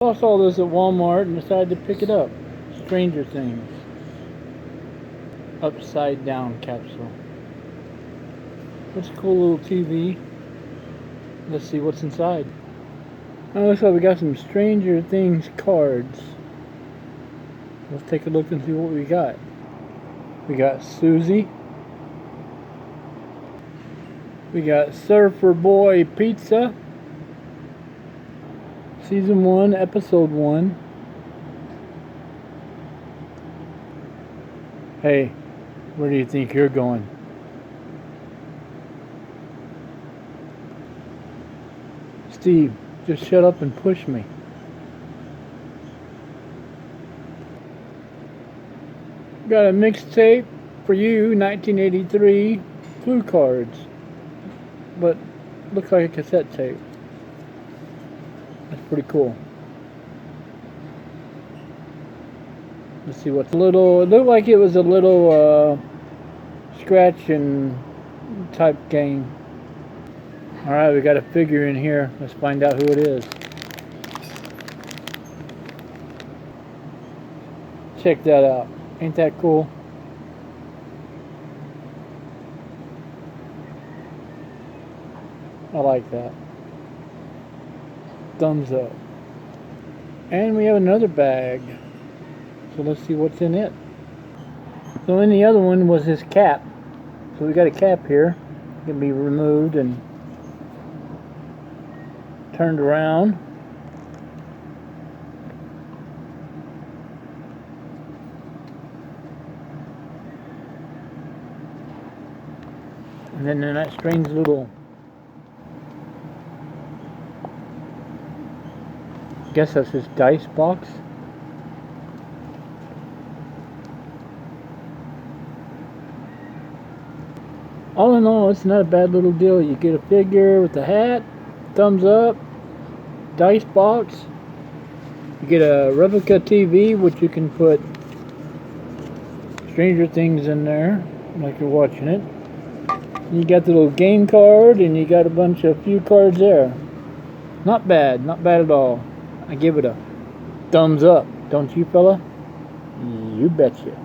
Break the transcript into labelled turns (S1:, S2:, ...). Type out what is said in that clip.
S1: I saw this at Walmart and decided to pick it up. Stranger Things. Upside down capsule. That's a cool little TV. Let's see what's inside. Oh, looks like we got some Stranger Things cards. Let's take a look and see what we got. We got Susie. We got Surfer Boy Pizza. Season 1, Episode 1. Hey, where do you think you're going? Steve, just shut up and push me. Got a mixtape for you, 1983, clue cards. But looks like a cassette tape. That's pretty cool. Let's see what's a little. It looked like it was a little scratch and type game. Alright, we got a figure in here. Let's find out who it is. Check that out. Ain't that cool? I like that. Thumbs up. And we have another bag. So let's see what's in it. So in the other one was his cap. So we got a cap here. It can be removed and turned around. And then in that strange little, I guess that's his dice box. All in all, it's not a bad little deal. You get a figure with a hat, thumbs up, dice box. You get a replica TV, which you can put Stranger Things in there, like you're watching it. You got the little game card, and you got a few cards there. Not bad at all. I give it a thumbs up, don't you, fella? You betcha.